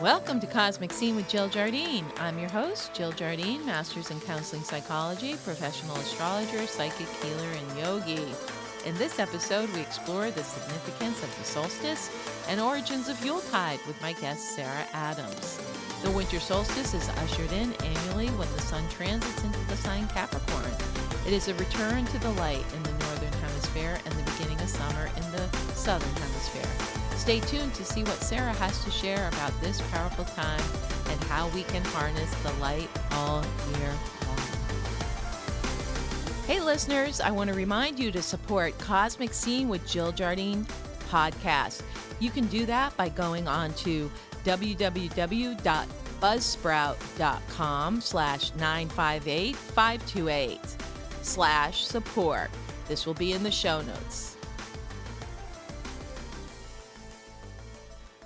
Welcome to Cosmic Scene with Jill Jardine. I'm your host, Jill Jardine, Master's in Counseling Psychology, professional astrologer, psychic healer, and yogi. In this episode, we explore the significance of the solstice and origins of Yuletide with my guest, Sarah Adams. The winter solstice is ushered in annually when the sun transits into the sign Capricorn. It is a return to the light in the northern hemisphere and the beginning of summer in the southern hemisphere. Stay tuned to see what Sarah has to share about this powerful time and how we can harness the light all year long. Hey listeners, I want to remind you to support Cosmic Scene with Jill Jardine podcast. You can do that by going on to www.buzzsprout.com/958-528/support. This will be in the show notes.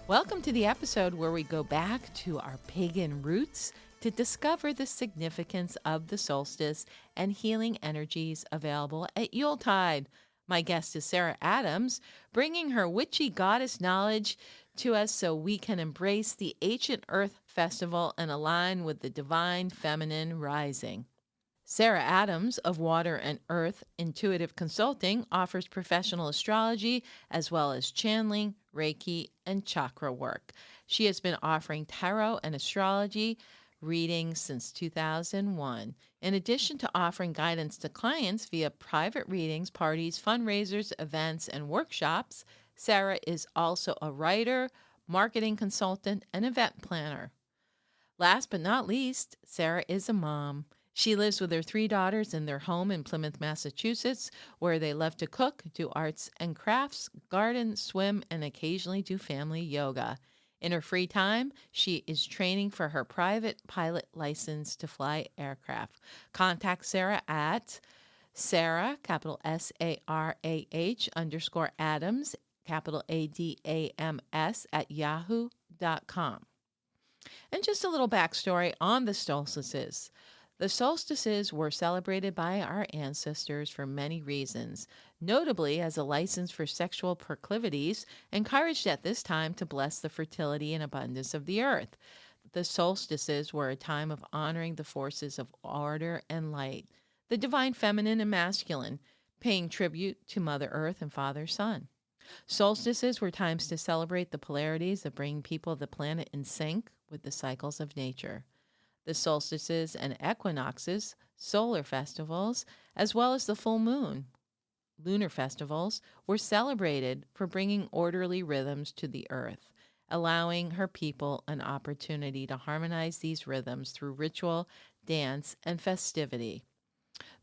Welcome to the episode where we go back to our pagan roots to discover the significance of the solstice and healing energies available at Yuletide. My guest is Sarah Adams, bringing her witchy goddess knowledge to us so we can embrace the ancient earth festival and align with the divine feminine rising. Sarah Adams of Water and Earth Intuitive Consulting offers professional astrology as well as channeling, Reiki, and chakra work. She has been offering tarot and astrology readings since 2001. In addition to offering guidance to clients via private readings, parties, fundraisers, events, and workshops, Sarah is also a writer, marketing consultant, and event planner. Last but not least, Sarah is a mom. She lives with her 3 daughters in their home in Plymouth, Massachusetts, where they love to cook, do arts and crafts, garden, swim, and occasionally do family yoga. In her free time, she is training for her private pilot license to fly aircraft. Contact Sarah at Sarah, capital SARAH _Adams, capital ADAMS at yahoo.com. And just a little backstory on the solstices. The solstices were celebrated by our ancestors for many reasons, notably as a license for sexual proclivities, encouraged at this time to bless the fertility and abundance of the earth. The solstices were a time of honoring the forces of order and light, the divine feminine and masculine, paying tribute to Mother Earth and Father Sun. Solstices were times to celebrate the polarities that bring people the planet in sync with the cycles of nature. The solstices and equinoxes, solar festivals, as well as the full moon, lunar festivals, were celebrated for bringing orderly rhythms to the earth, allowing her people an opportunity to harmonize these rhythms through ritual, dance, and festivity.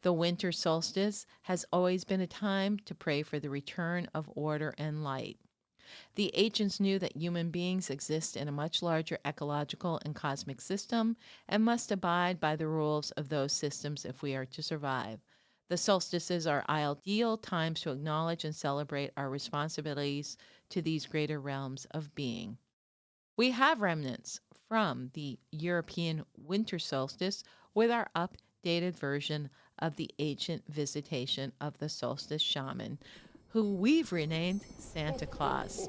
The winter solstice has always been a time to pray for the return of order and light. The ancients knew that human beings exist in a much larger ecological and cosmic system and must abide by the rules of those systems if we are to survive. The solstices are ideal times to acknowledge and celebrate our responsibilities to these greater realms of being. We have remnants from the European winter solstice with our updated version of the ancient visitation of the solstice shaman, who we've renamed Santa Claus.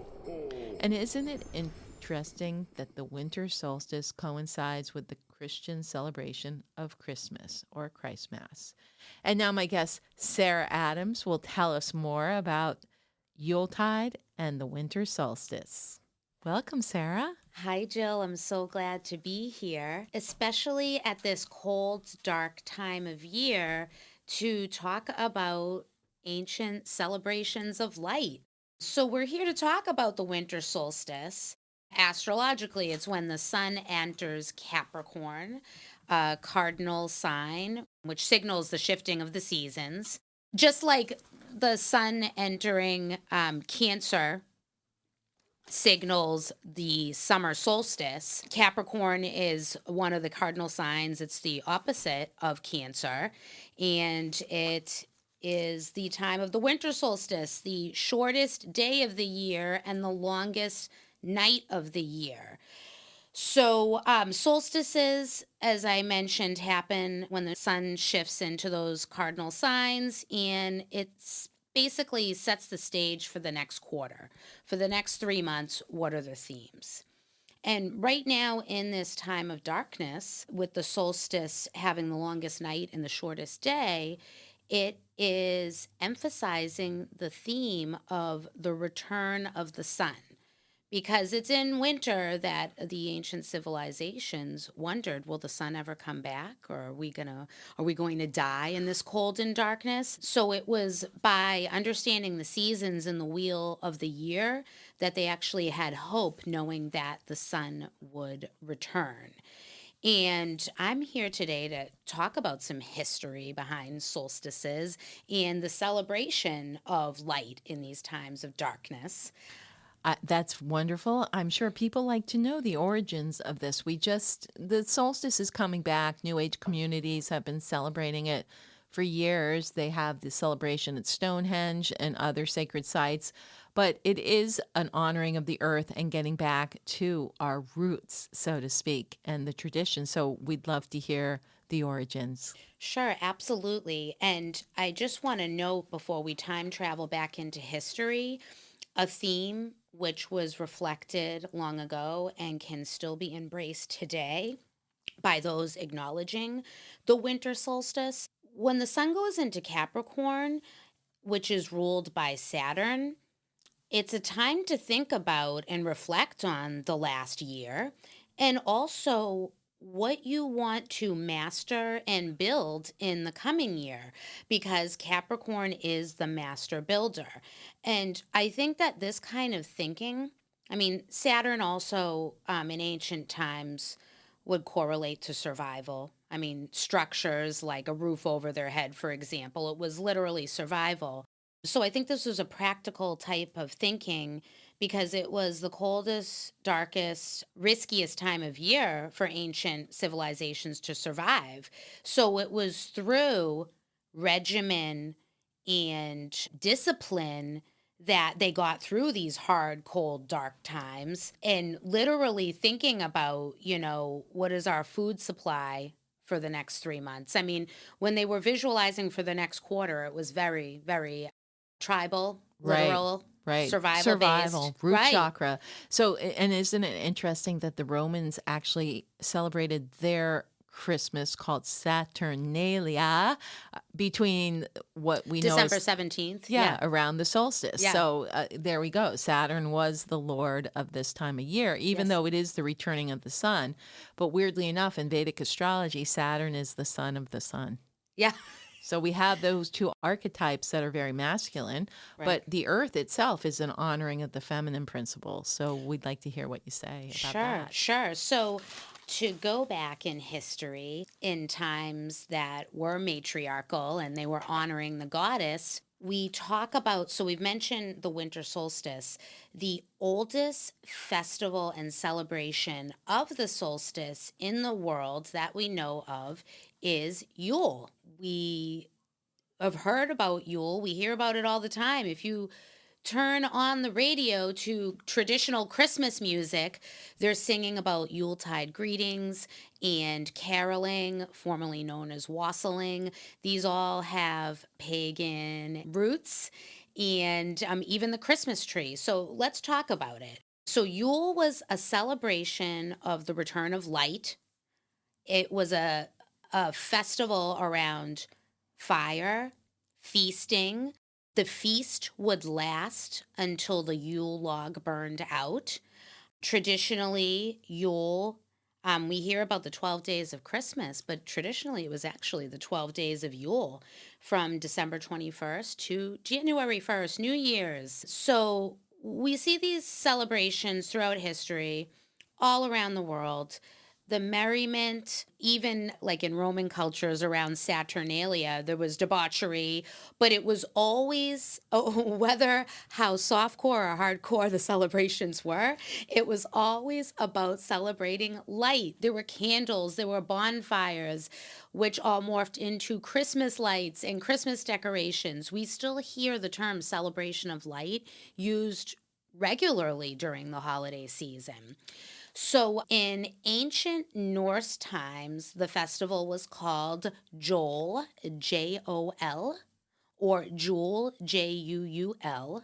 And isn't it interesting that the winter solstice coincides with the Christian celebration of Christmas or Christmas? And now my guest, Sarah Adams, will tell us more about Yuletide and the winter solstice. Welcome, Sarah. Hi, Jill. I'm so glad to be here, especially at this cold, dark time of year to talk about ancient celebrations of light. So we're here to talk about the winter solstice. Astrologically, it's when the sun enters Capricorn, a cardinal sign, which signals the shifting of the seasons. Just like the sun entering Cancer signals the summer solstice, Capricorn is one of the cardinal signs. It's the opposite of Cancer, and it is the time of the winter solstice, the shortest day of the year and the longest night of the year. So solstices, as I mentioned, happen when the sun shifts into those cardinal signs, and it's basically sets the stage for the next quarter. For the next 3 months, what are the themes? And right now, in this time of darkness, with the solstice having the longest night and the shortest day, it is emphasizing the theme of the return of the sun. Because it's in winter that the ancient civilizations wondered, will the sun ever come back? Or are we going to die in this cold and darkness? So it was by understanding the seasons and the wheel of the year that they actually had hope, knowing that the sun would return. And I'm here today to talk about some history behind solstices and the celebration of light in these times of darkness. That's wonderful. I'm sure people like to know the origins of this. The solstice is coming back. New Age communities have been celebrating it for years. They have the celebration at Stonehenge and other sacred sites, but it is an honoring of the earth and getting back to our roots, so to speak, and the tradition. So we'd love to hear the origins. Sure, absolutely. And I just want to note before we time travel back into history, a theme which was reflected long ago and can still be embraced today by those acknowledging the winter solstice. When the sun goes into Capricorn, which is ruled by Saturn, it's a time to think about and reflect on the last year and also what you want to master and build in the coming year because Capricorn is the master builder. And I think that this kind of thinking, I mean, Saturn also in ancient times would correlate to survival. I mean, structures like a roof over their head, for example, it was literally survival. So I think this was a practical type of thinking because it was the coldest, darkest, riskiest time of year for ancient civilizations to survive. So it was through regimen and discipline that they got through these hard, cold, dark times and literally thinking about, what is our food supply for the next 3 months. I mean, when they were visualizing for the next quarter, it was very, very tribal, Right. literal, Right. survival Survival, based. root Right. chakra. So, and isn't it interesting that the Romans actually celebrated their Christmas called Saturnalia between what we know December as, 17th. yeah, Yeah. around the solstice. Yeah. So there we go. Saturn was the lord of this time of year, even Yes. though it is the returning of the sun. But weirdly enough, in Vedic astrology, Saturn is the son of the sun. Yeah. So we have those two archetypes that are very masculine, Right. but the earth itself is an honoring of the feminine principle. So we'd like to hear what you say about Sure, that. sure. So to go back in history, in times that were matriarchal and they were honoring the goddess, we talk about, so we've mentioned the winter solstice. The oldest festival and celebration of the solstice in the world that we know of is Yule. We have heard about Yule. We hear about it all the time. If you turn on the radio to traditional Christmas music, they're singing about Yuletide greetings and caroling, formerly known as wassailing. These all have pagan roots and even the Christmas tree. So let's talk about it. So Yule was a celebration of the return of light. It was a festival around fire, feasting. The feast would last until the Yule log burned out. Traditionally, Yule, we hear about the 12 days of Christmas, but traditionally it was actually the 12 days of Yule from December 21st to January 1st, New Year's. So we see these celebrations throughout history all around the world. The merriment, even like in Roman cultures around Saturnalia, there was debauchery, but it was always, whether how softcore or hardcore the celebrations were, it was always about celebrating light. There were candles, there were bonfires, which all morphed into Christmas lights and Christmas decorations. We still hear the term celebration of light used regularly during the holiday season. So in ancient Norse times, the festival was called Jol, Jol, or Jule, Juul.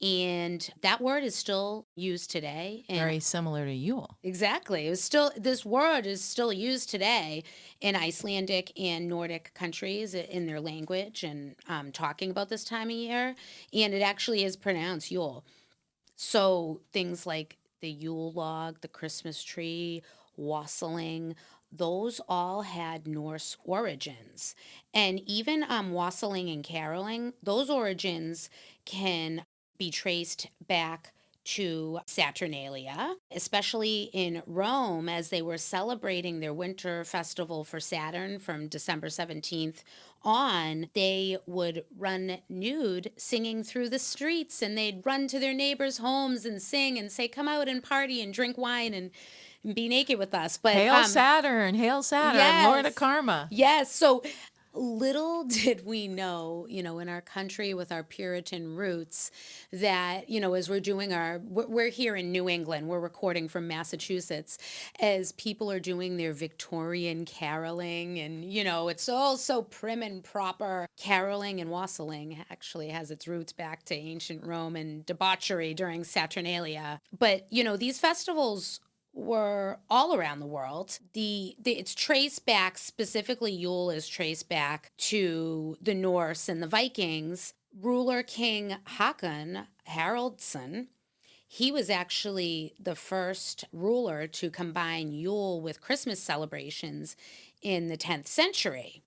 And that word is still used today. And Very similar to Yule. exactly. It was still, this word is still used today in Icelandic and Nordic countries in their language and talking about this time of year. And it actually is pronounced Yule. So things like the Yule log, the Christmas tree, wassailing, those all had Norse origins. And even wassailing and caroling, those origins can be traced back to Saturnalia, especially in Rome, as they were celebrating their winter festival for Saturn from December 17th on. They would run nude singing through the streets, and they'd run to their neighbors' homes and sing and say, come out and party and drink wine and be naked with us. But Hail Saturn, Lord of yes, Karma. yes. So little did we know, in our country with our Puritan roots, that, as we're here in New England, we're recording from Massachusetts, as people are doing their Victorian caroling, and, it's all so prim and proper. Caroling and wassailing actually has its roots back to ancient Rome and debauchery during Saturnalia. But, these festivals were all around the world. It's traced back, specifically Yule is traced back to the Norse and the Vikings. Ruler King Hakon Haraldsson, he was actually the first ruler to combine Yule with Christmas celebrations in the 10th century.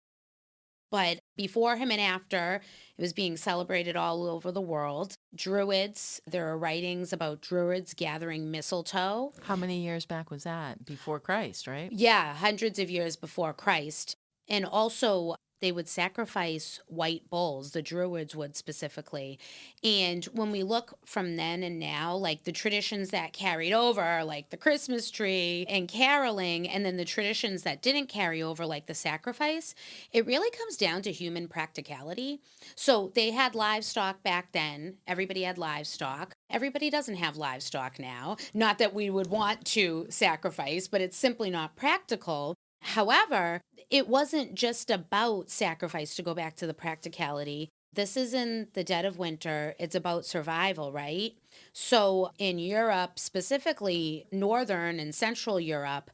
But before him and after, it was being celebrated all over the world. Druids, there are writings about Druids gathering mistletoe. How many years back was that? Before Christ, right? Yeah, hundreds of years before Christ. And also, they would sacrifice white bulls, the Druids would specifically. And when we look from then and now, like the traditions that carried over, like the Christmas tree and caroling, and then the traditions that didn't carry over, like the sacrifice, it really comes down to human practicality. So they had livestock back then. Everybody had livestock. Everybody doesn't have livestock now. Not that we would want to sacrifice, but it's simply not practical. However, it wasn't just about sacrifice, to go back to the practicality. This is in the dead of winter. It's about survival, right? So in Europe, specifically Northern and Central Europe,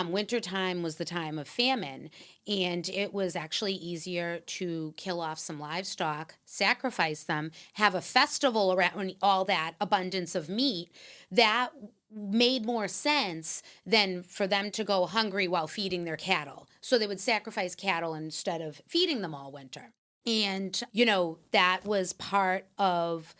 wintertime was the time of famine. And it was actually easier to kill off some livestock, sacrifice them, have a festival around all that abundance of meat. That made more sense than for them to go hungry while feeding their cattle. So they would sacrifice cattle instead of feeding them all winter. And, that was part of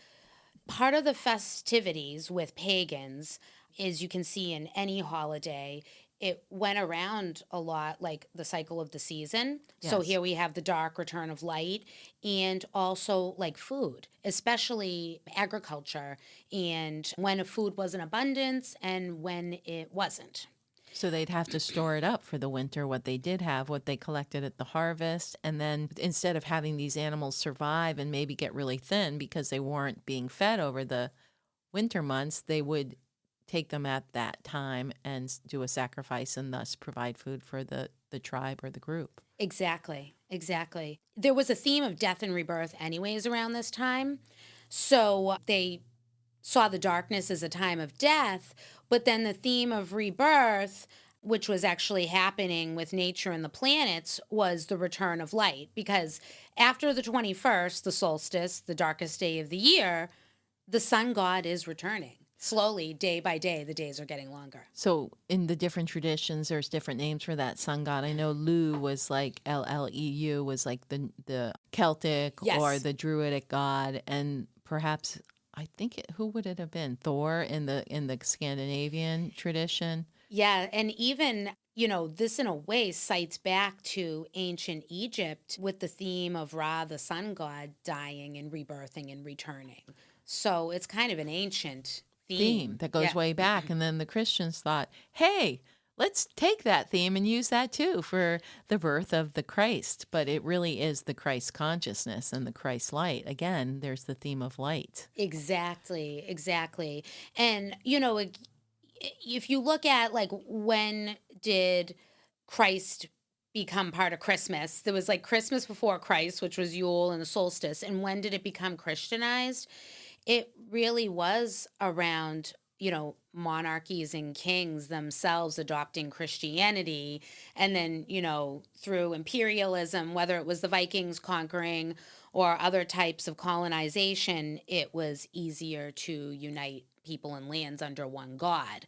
the festivities with pagans. As you can see in any holiday, it went around a lot like the cycle of the season. So Yes. here we have the dark return of light, and also like food, especially agriculture, and when a food was in abundance and when it wasn't. So they'd have to store it up for the winter, what they did have, what they collected at the harvest. And then instead of having these animals survive and maybe get really thin because they weren't being fed over the winter months, they would take them at that time and do a sacrifice and thus provide food for the tribe or the group. Exactly. There was a theme of death and rebirth anyways around this time. So they saw the darkness as a time of death, but then the theme of rebirth, which was actually happening with nature and the planets, was the return of light. Because after the 21st, the solstice, the darkest day of the year, the sun god is returning. Slowly, day by day, the days are getting longer. So in the different traditions, there's different names for that sun god. I know Lu was like Lleu was like the Celtic Yes. or the Druidic god, and perhaps who would it have been? Thor in the Scandinavian tradition. Yeah, and even, this in a way cites back to ancient Egypt with the theme of Ra, the sun god, dying and rebirthing and returning. So it's kind of an ancient theme That goes Yeah. way back. And then the Christians thought, hey, let's take that theme and use that too for the birth of the Christ. But it really is the Christ consciousness and the Christ light. Again, there's the theme of light. Exactly. And, if you look at like when did Christ become part of Christmas, there was like Christmas before Christ, which was Yule and the solstice. And when did it become Christianized? it really was around, monarchies and kings themselves adopting Christianity. And then, through imperialism, whether it was the Vikings conquering or other types of colonization, it was easier to unite people and lands under one God.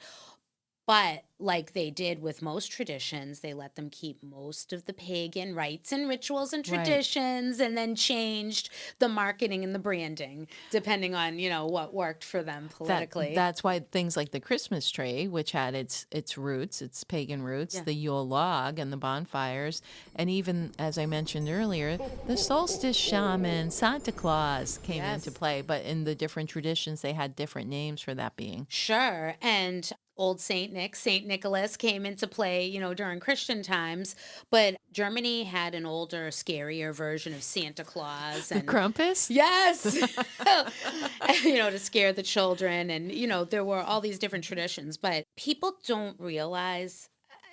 But like they did with most traditions, they let them keep most of the pagan rites and rituals and Right. traditions and then changed the marketing and the branding depending on, what worked for them politically. That's why things like the Christmas tree, which had its roots, its pagan roots, Yeah. the Yule log and the bonfires, and even as I mentioned earlier, the solstice shaman, Santa Claus came into Yes. play, but in the different traditions they had different names for that being. Sure. And old Saint Nicholas came into play, during Christian times, but Germany had an older, scarier version of Santa Claus The and Krampus? yes, to scare the children. And, there were all these different traditions, but people don't realize,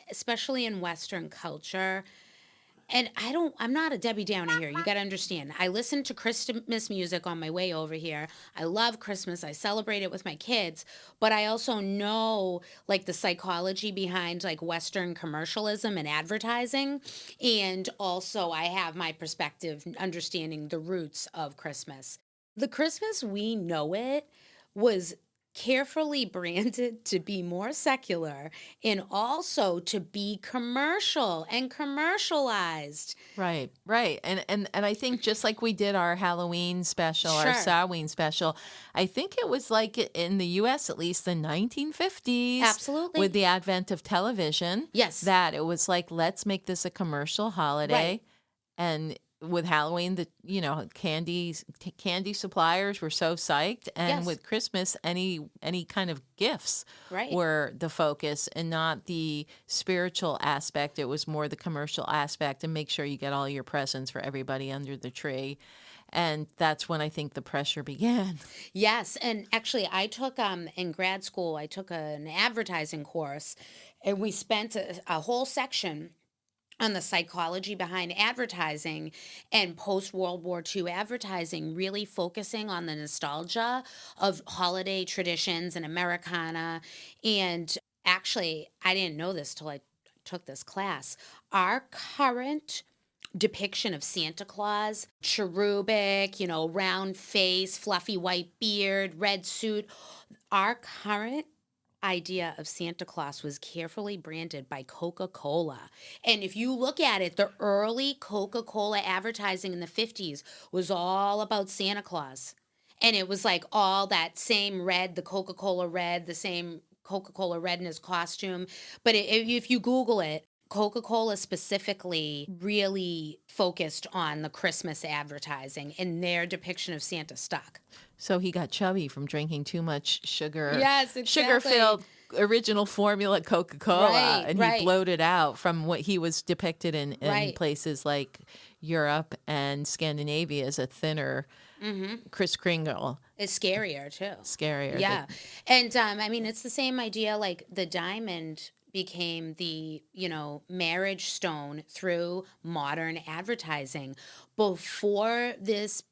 especially in Western culture, and I'm not a Debbie Downer here. You got to understand. I listen to Christmas music on my way over here. I love Christmas. I celebrate it with my kids, but I also know like the psychology behind like Western commercialism and advertising. And also I have my perspective understanding the roots of Christmas. The Christmas we know it was carefully branded to be more secular and also to be commercial and commercialized. Right, right. And I think just like we did our Halloween special, our Sure. Samhain special, I think it was like in the US at least the 1950s Absolutely. with the advent of television Yes. that it was like let's make this a commercial holiday. Right. And with Halloween, candy suppliers were so psyched, and Yes. with Christmas, any kind of gifts Right. were the focus, and not the spiritual aspect. It was more the commercial aspect, and make sure you get all your presents for everybody under the tree. And that's when I think the pressure began. Yes. And actually I took in grad school, I took an advertising course and we spent a whole section on the psychology behind advertising and post World War II advertising, really focusing on the nostalgia of holiday traditions and Americana. And actually, I didn't know this till I took this class. Our current depiction of Santa Claus, cherubic, round face, fluffy white beard, red suit, our current idea of Santa Claus was carefully branded by Coca-Cola. And if you look at it, the early Coca-Cola advertising in the 50s was all about Santa Claus. And it was like all that same red, the Coca-Cola red, the same Coca-Cola red in his costume. But if you Google it, Coca-Cola specifically really focused on the Christmas advertising, and their depiction of Santa stuck. So he got chubby from drinking too much sugar. Yes, exactly. Sugar-filled original formula Coca-Cola. Right, and right. he bloated out from what he was depicted in Right. places like Europe and Scandinavia as a thinner Kris Kringle. It's scarier too. Scarier. Yeah. And I mean, it's the same idea like the diamond became the, marriage stone through modern advertising. Before this,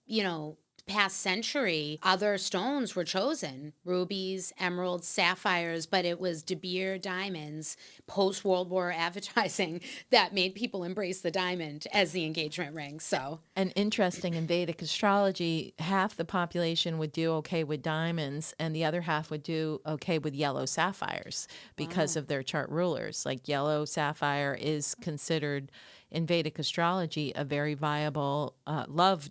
past century, other stones were chosen, rubies, emeralds, sapphires, but it was De Beer diamonds, post-World War advertising that made people embrace the diamond as the engagement ring. So, And interesting, in Vedic astrology, half the population would do okay with diamonds and the other half would do okay with yellow sapphires because of their chart rulers. Like yellow sapphire is considered in Vedic astrology a very viable love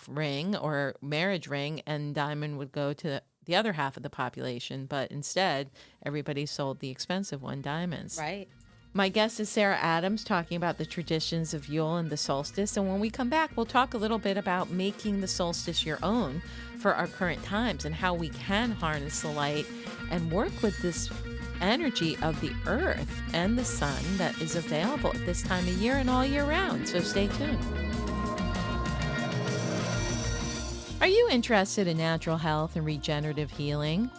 ring or marriage ring, and diamond would go to the other half of the population. But instead, everybody sold the expensive one, diamonds. right. My guest is Sarah Adams, talking about the traditions of Yule and the solstice. And when we come back, we'll talk a little bit about making the solstice your own for our current times and how we can harness the light and work with this energy of the earth and the sun that is available at this time of year and all year round. So stay tuned. Are you interested in natural health and regenerative healing?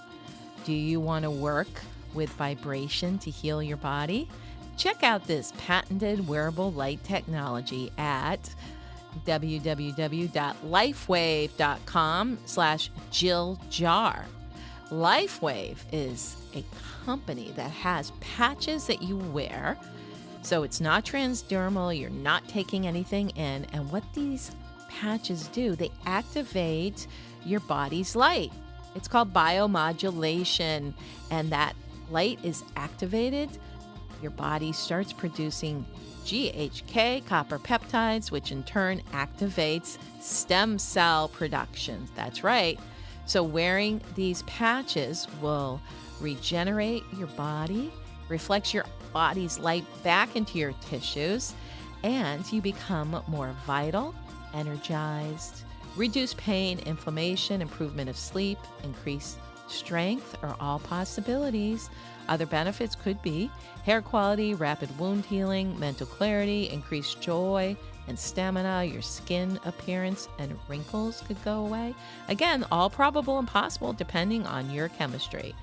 Do you want to work with vibration to heal your body? Check out this patented wearable light technology at www.lifewave.com/JillJar. LifeWave is a company that has patches that you wear. So it's not transdermal, you're not taking anything in. And what these patches do, they activate your body's light. It's called biomodulation. And that light is activated, your body starts producing GHK, copper peptides, which in turn activates stem cell production. That's right. So wearing these patches will regenerate your body, reflects your body's light back into your tissues, and you become more vital, energized, reduce pain, inflammation, improvement of sleep, increased strength are all possibilities. Other benefits could be hair quality, rapid wound healing, mental clarity, increased joy and stamina, your skin appearance and wrinkles could go away. Again, all probable and possible depending on your chemistry.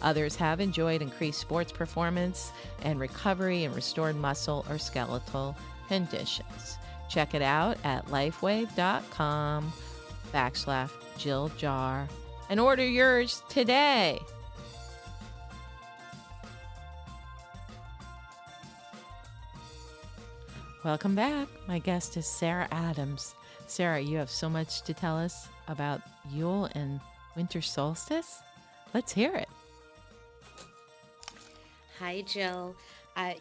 Others have enjoyed increased sports performance and recovery and restored muscle or skeletal conditions. Check it out at lifewave.com/JillJar and order yours today. Welcome back. My guest is Sarah Adams. Sarah, you have so much to tell us about Yule and winter solstice. Let's hear it. Hi, Jill.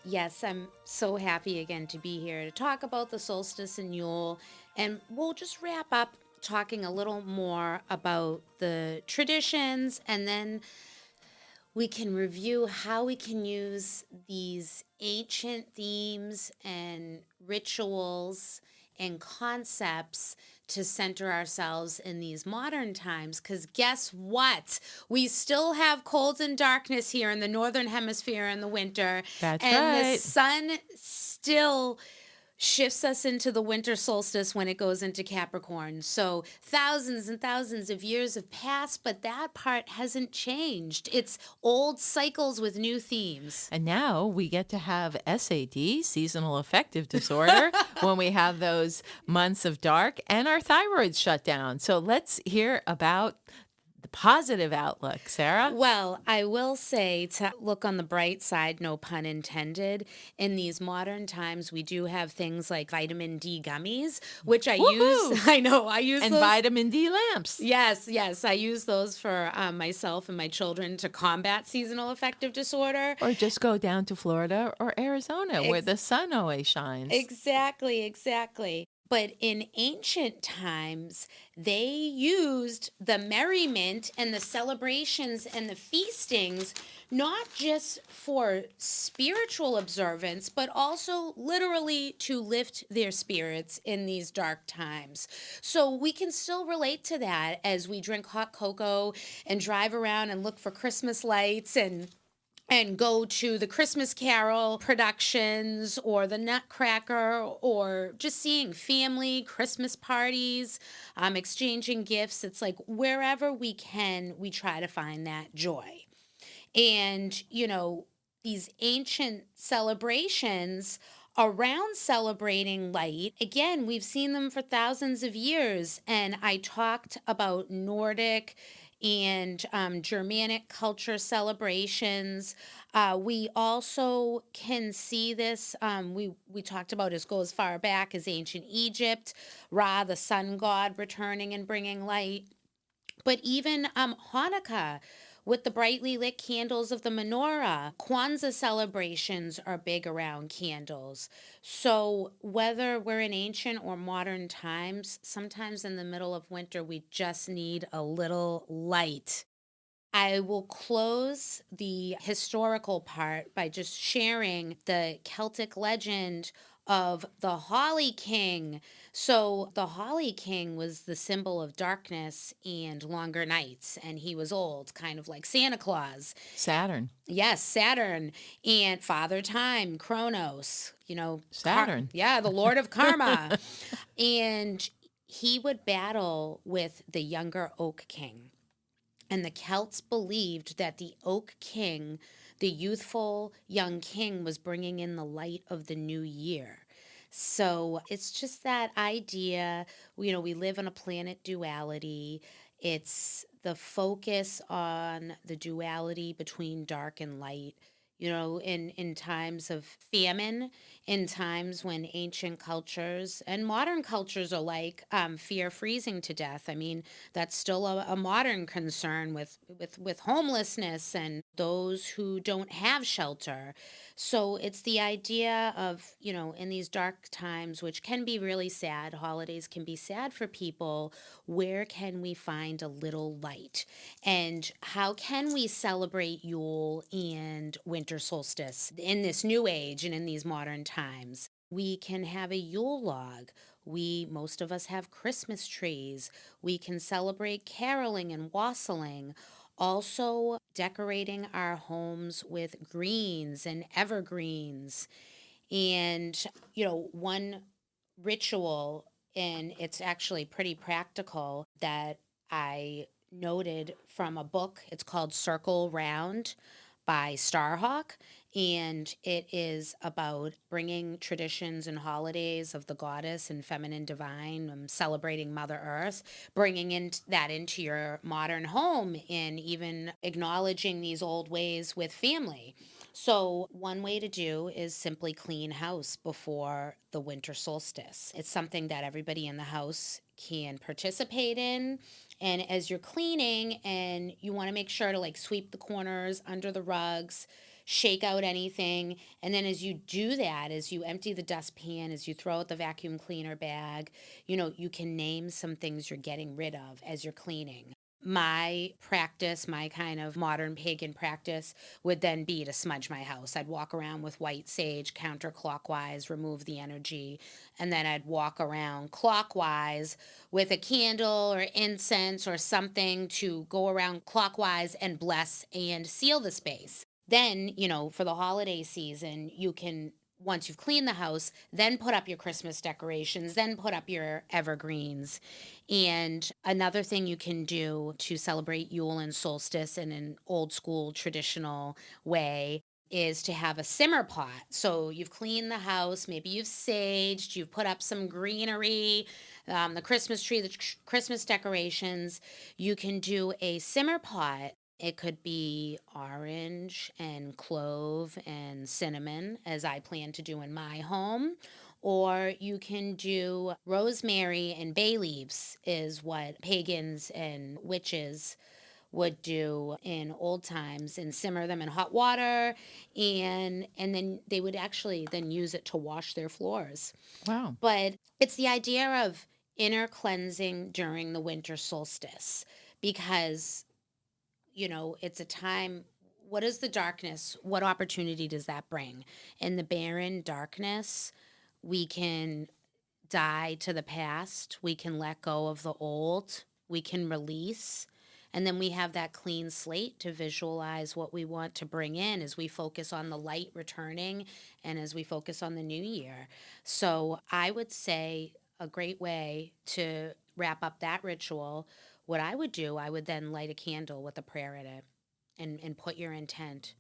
Yes, I'm so happy again to be here to talk about the solstice and Yule. And we'll just wrap up talking a little more about the traditions, and then we can review how we can use these ancient themes and rituals and concepts to center ourselves in these modern times. Because guess what? We still have cold and darkness here in the northern hemisphere in the winter. That's and right. The sun still shifts us into the winter solstice when it goes into Capricorn. So thousands and thousands of years have passed, but that part hasn't changed. It's old cycles with new themes. And now we get to have SAD, seasonal affective disorder, when we have those months of dark and our thyroid's shut down. So let's hear about the positive outlook, Sarah. Well, I will say to look on the bright side, no pun intended. In these modern times, we do have things like vitamin D gummies, which I use. I know, I use and those. vitamin D lamps. Yes, I use those for myself and my children to combat seasonal affective disorder. Or just go down to Florida or Arizona where the sun always shines. Exactly. But in ancient times, they used the merriment and the celebrations and the feastings not just for spiritual observance, but also literally to lift their spirits in these dark times. So we can still relate to that as we drink hot cocoa and drive around and look for Christmas lights and go to the Christmas Carol productions or the Nutcracker, or just seeing family Christmas parties, exchanging gifts. It's like wherever we can, we try to find that joy. And, these ancient celebrations around celebrating light, again, we've seen them for thousands of years. And I talked about Nordic and Germanic culture celebrations. We also can see this. We talked about it go as far back as ancient Egypt, Ra, the sun god, returning and bringing light. But even Hanukkah, with the brightly lit candles of the menorah. Kwanzaa celebrations are big around candles. So whether we're in ancient or modern times, sometimes in the middle of winter, we just need a little light. I will close the historical part by just sharing the Celtic legend of the Holly King. So the Holly King was the symbol of darkness and longer nights, and he was old, kind of like Santa Claus. Saturn. Yes, Saturn. And Father Time, Kronos, Saturn. the Lord of Karma. And he would battle with the younger Oak King. And the Celts believed that the Oak King, the youthful young king, was bringing in the light of the new year. So it's just that idea, we live on a planet duality. It's the focus on the duality between dark and light. In times of famine, in times when ancient cultures and modern cultures are like fear freezing to death. I mean, that's still a modern concern with homelessness and those who don't have shelter. So it's the idea of, in these dark times, which can be really sad, holidays can be sad for people, where can we find a little light? And how can we celebrate Yule and winter solstice in this new age and in these modern times? We can have a Yule log. Most of us have Christmas trees. We can celebrate caroling and wassailing. Also, decorating our homes with greens and evergreens. And, one ritual, and it's actually pretty practical, that I noted from a book. It's called Circle Round by Starhawk. And it is about bringing traditions and holidays of the goddess and feminine divine, celebrating Mother Earth, bringing that into your modern home, and even acknowledging these old ways with family. So, one way to do is simply clean house before the winter solstice. It's something that everybody in the house can participate in. And as you're cleaning, and you want to make sure to like sweep the corners, under the rugs, shake out anything. And then as you do that, as you empty the dustpan, as you throw out the vacuum cleaner bag, you can name some things you're getting rid of as you're cleaning. My practice, my kind of modern pagan practice, would then be to smudge my house. I'd walk around with white sage counterclockwise, remove the energy, and then I'd walk around clockwise with a candle or incense or something to go around clockwise and bless and seal the space. Then, for the holiday season, you can, once you've cleaned the house, then put up your Christmas decorations, then put up your evergreens. And another thing you can do to celebrate Yule and solstice in an old school traditional way is to have a simmer pot. So you've cleaned the house, maybe you've saged, you've put up some greenery, the Christmas tree, the Christmas decorations. You can do a simmer pot. It could be orange and clove and cinnamon, as I plan to do in my home. Or you can do rosemary and bay leaves, is what pagans and witches would do in old times, and simmer them in hot water, and then they would actually then use it to wash their floors. Wow. But it's the idea of inner cleansing during the winter solstice, because it's a time. What is the darkness? What opportunity does that bring? In the barren darkness, we can die to the past, we can let go of the old, we can release. And then we have that clean slate to visualize what we want to bring in as we focus on the light returning and as we focus on the new year. So I would say a great way to wrap up that ritual, what I would do, I would then light a candle with a prayer in it, and put your intent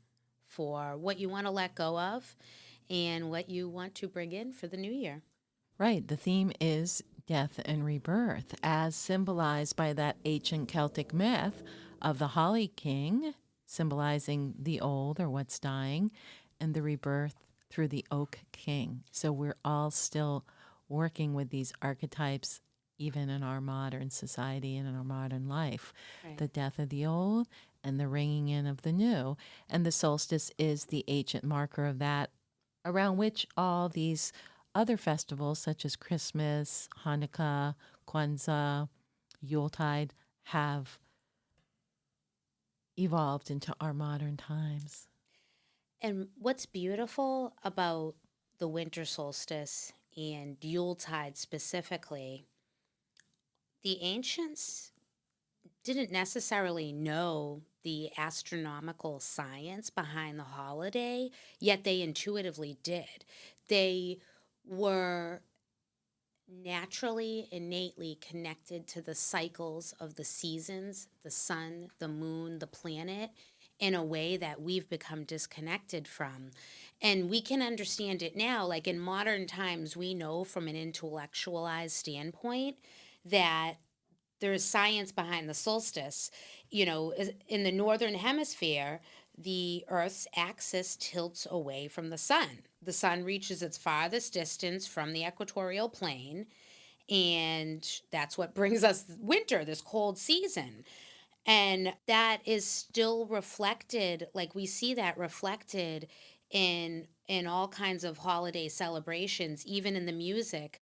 for what you want to let go of and what you want to bring in for the new year. Right. The theme is death and rebirth, as symbolized by that ancient Celtic myth of the Holly King, symbolizing the old or what's dying, and the rebirth through the Oak King. So we're all still working with these archetypes, even in our modern society and in our modern life. Right. The death of the old and the ringing in of the new. And the solstice is the ancient marker of that, around which all these other festivals such as Christmas, Hanukkah, Kwanzaa, Yuletide have evolved into our modern times. And what's beautiful about the winter solstice and Yuletide specifically, the ancients didn't necessarily know the astronomical science behind the holiday, yet they intuitively did. They were naturally, innately connected to the cycles of the seasons, the sun, the moon, the planet. in a way that we've become disconnected from. And we can understand it now. Like in modern times, we know from an intellectualized standpoint that there is science behind the solstice. In the northern hemisphere, the Earth's axis tilts away from the sun. The sun reaches its farthest distance from the equatorial plane, and that's what brings us winter, this cold season. And that is still reflected, like we see that reflected in all kinds of holiday celebrations, even in the music.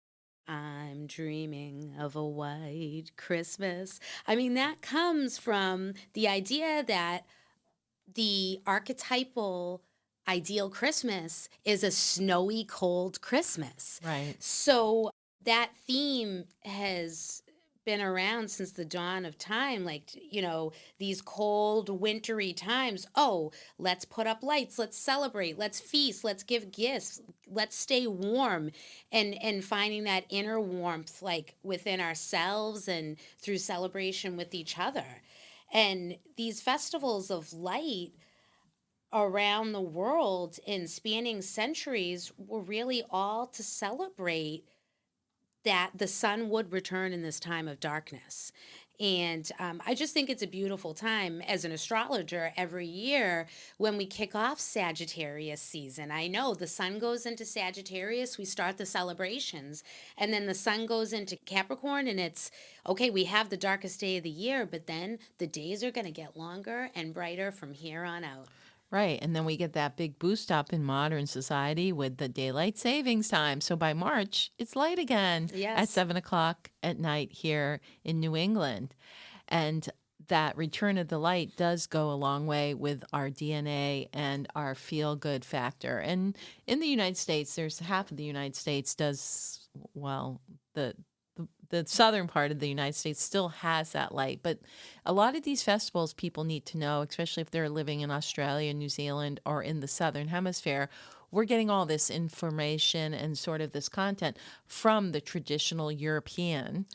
I'm dreaming of a white Christmas. I mean, that comes from the idea that the archetypal ideal Christmas is a snowy, cold Christmas. Right. So that theme has been around since the dawn of time, like, these cold, wintry times. Oh, let's put up lights, let's celebrate, let's feast, let's give gifts, let's stay warm, and finding that inner warmth, like within ourselves and through celebration with each other. And these festivals of light around the world in spanning centuries were really all to celebrate that the sun would return in this time of darkness. And I just think it's a beautiful time as an astrologer every year when we kick off Sagittarius season. I know the sun goes into Sagittarius, we start the celebrations, and then the sun goes into Capricorn, and it's okay, we have the darkest day of the year, but then the days are going to get longer and brighter from here on out. Right. And then we get that big boost up in modern society with the daylight savings time. So by March, it's light again at Yes. 7 o'clock at night here in New England. And that return of the light does go a long way with our DNA and our feel good factor. And in the United States, there's half of the United States does, well, the southern part of the United States still has that light. But a lot of these festivals people need to know, especially if they're living in Australia, New Zealand, or in the southern hemisphere. We're getting all this information and sort of this content from the traditional European,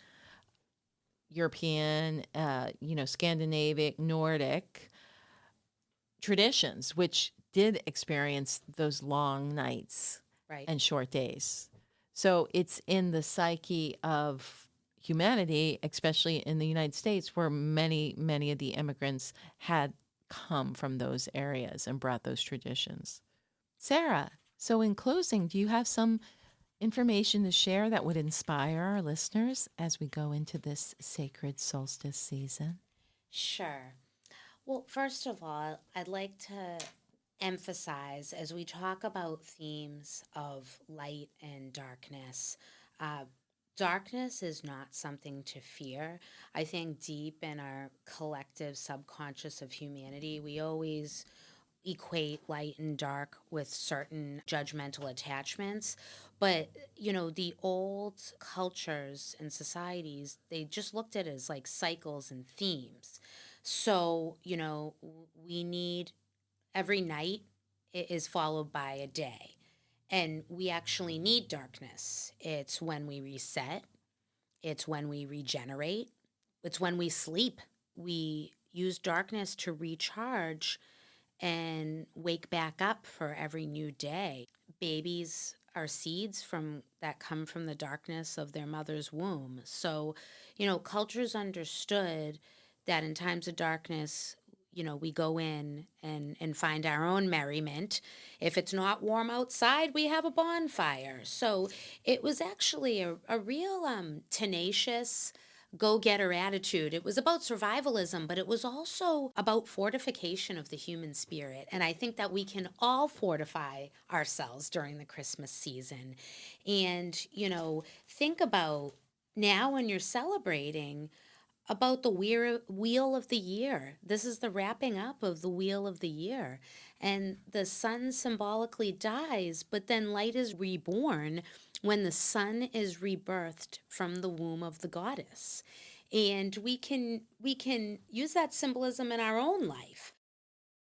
Scandinavian, Nordic traditions, which did experience those long nights Right. and short days. So it's in the psyche of humanity, especially in the United States, where many, many of the immigrants had come from those areas and brought those traditions. Sarah, so in closing, do you have some information to share that would inspire our listeners as we go into this sacred solstice season? Sure. Well, first of all, I'd like to emphasize as we talk about themes of light and darkness, uh, darkness is not something to fear. I think deep in our collective subconscious of humanity, we always equate light and dark with certain judgmental attachments. But, the old cultures and societies, they just looked at it as like cycles and themes. So, we need every night is followed by a day. And we actually need darkness. It's when we reset, it's when we regenerate, it's when we sleep. We use darkness to recharge and wake back up for every new day. Babies are seeds from that come from the darkness of their mother's womb. So, cultures understood that in times of darkness, we go in and find our own merriment. If it's not warm outside, we have a bonfire. So it was actually a real tenacious go getter attitude. It was about survivalism, but it was also about fortification of the human spirit. And I think that we can all fortify ourselves during the Christmas season. And, think about now when you're celebrating about the wheel of the year. This is the wrapping up of the wheel of the year. And the sun symbolically dies, but then light is reborn when the sun is rebirthed from the womb of the goddess. And we can use that symbolism in our own life.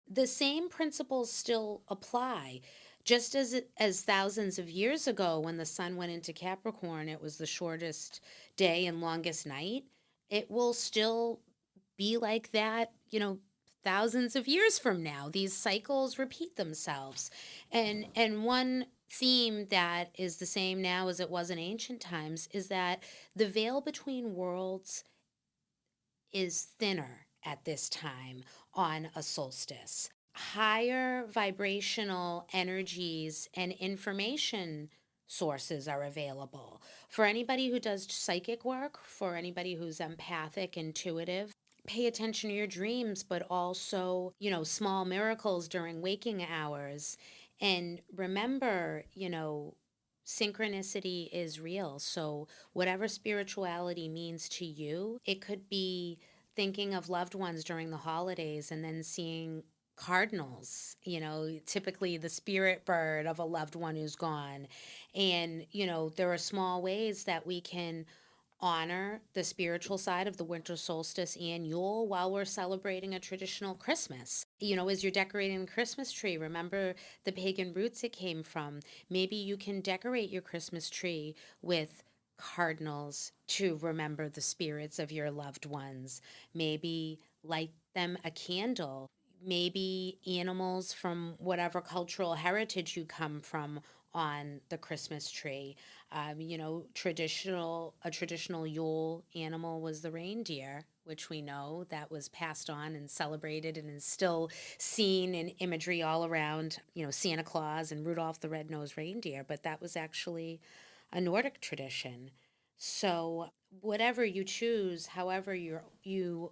The same principles still apply. Just as thousands of years ago, when the sun went into Capricorn, it was the shortest day and longest night. It will still be like that, thousands of years from now. These cycles repeat themselves. And one theme that is the same now as it was in ancient times is that the veil between worlds is thinner at this time on a solstice. Higher vibrational energies and information sources are available. For anybody who does psychic work, for anybody who's empathic, intuitive, pay attention to your dreams, but also, small miracles during waking hours. And remember, synchronicity is real. So, whatever spirituality means to you, it could be thinking of loved ones during the holidays and then seeing cardinals, typically the spirit bird of a loved one who's gone. And, there are small ways that we can honor the spiritual side of the winter solstice and Yule while we're celebrating a traditional Christmas. As you're decorating the Christmas tree, remember the pagan roots it came from. Maybe you can decorate your Christmas tree with cardinals to remember the spirits of your loved ones. Maybe light them a candle. Maybe animals from whatever cultural heritage you come from on the Christmas tree. A traditional Yule animal was the reindeer, which we know that was passed on and celebrated and is still seen in imagery all around, Santa Claus and Rudolph the Red-Nosed Reindeer, but that was actually a Nordic tradition. So whatever you choose, however you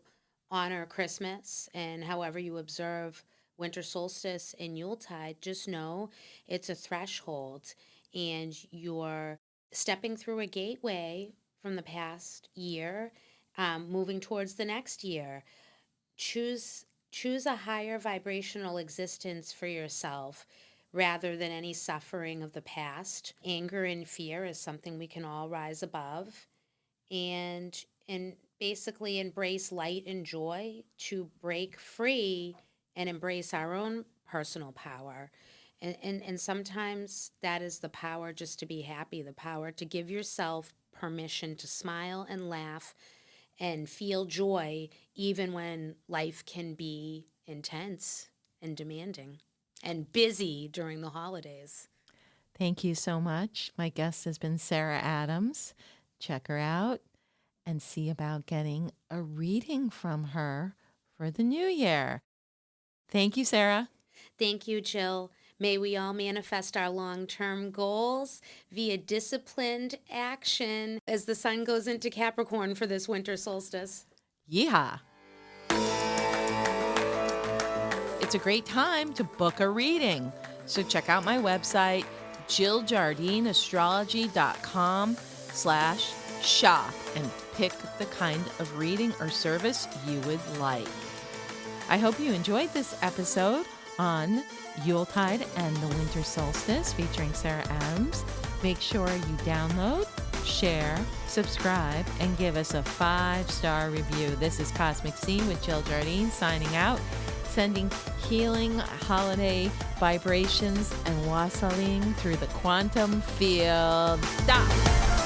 honor Christmas and however you observe winter solstice and Yuletide, just know it's a threshold and you're stepping through a gateway from the past year, moving towards the next year. Choose a higher vibrational existence for yourself rather than any suffering of the past. Anger and fear is something we can all rise above, and basically embrace light and joy to break free and embrace our own personal power. And sometimes that is the power just to be happy, the power to give yourself permission to smile and laugh and feel joy even when life can be intense and demanding and busy during the holidays. Thank you so much. My guest has been Sarah Adams. Check her out and see about getting a reading from her for the new year. Thank you, Sarah. Thank you, Jill. May we all manifest our long-term goals via disciplined action as the sun goes into Capricorn for this winter solstice. Yeehaw. It's a great time to book a reading. So check out my website, jilljardineastrology.com/shop, and pick the kind of reading or service you would like. I hope you enjoyed this episode on Yuletide and the winter solstice featuring Sarah Adams. Make sure you download, share, subscribe, and give us a 5-star review. This is Cosmic Scene with Jill Jardine signing out, sending healing holiday vibrations and wassailing through the quantum field. Stop!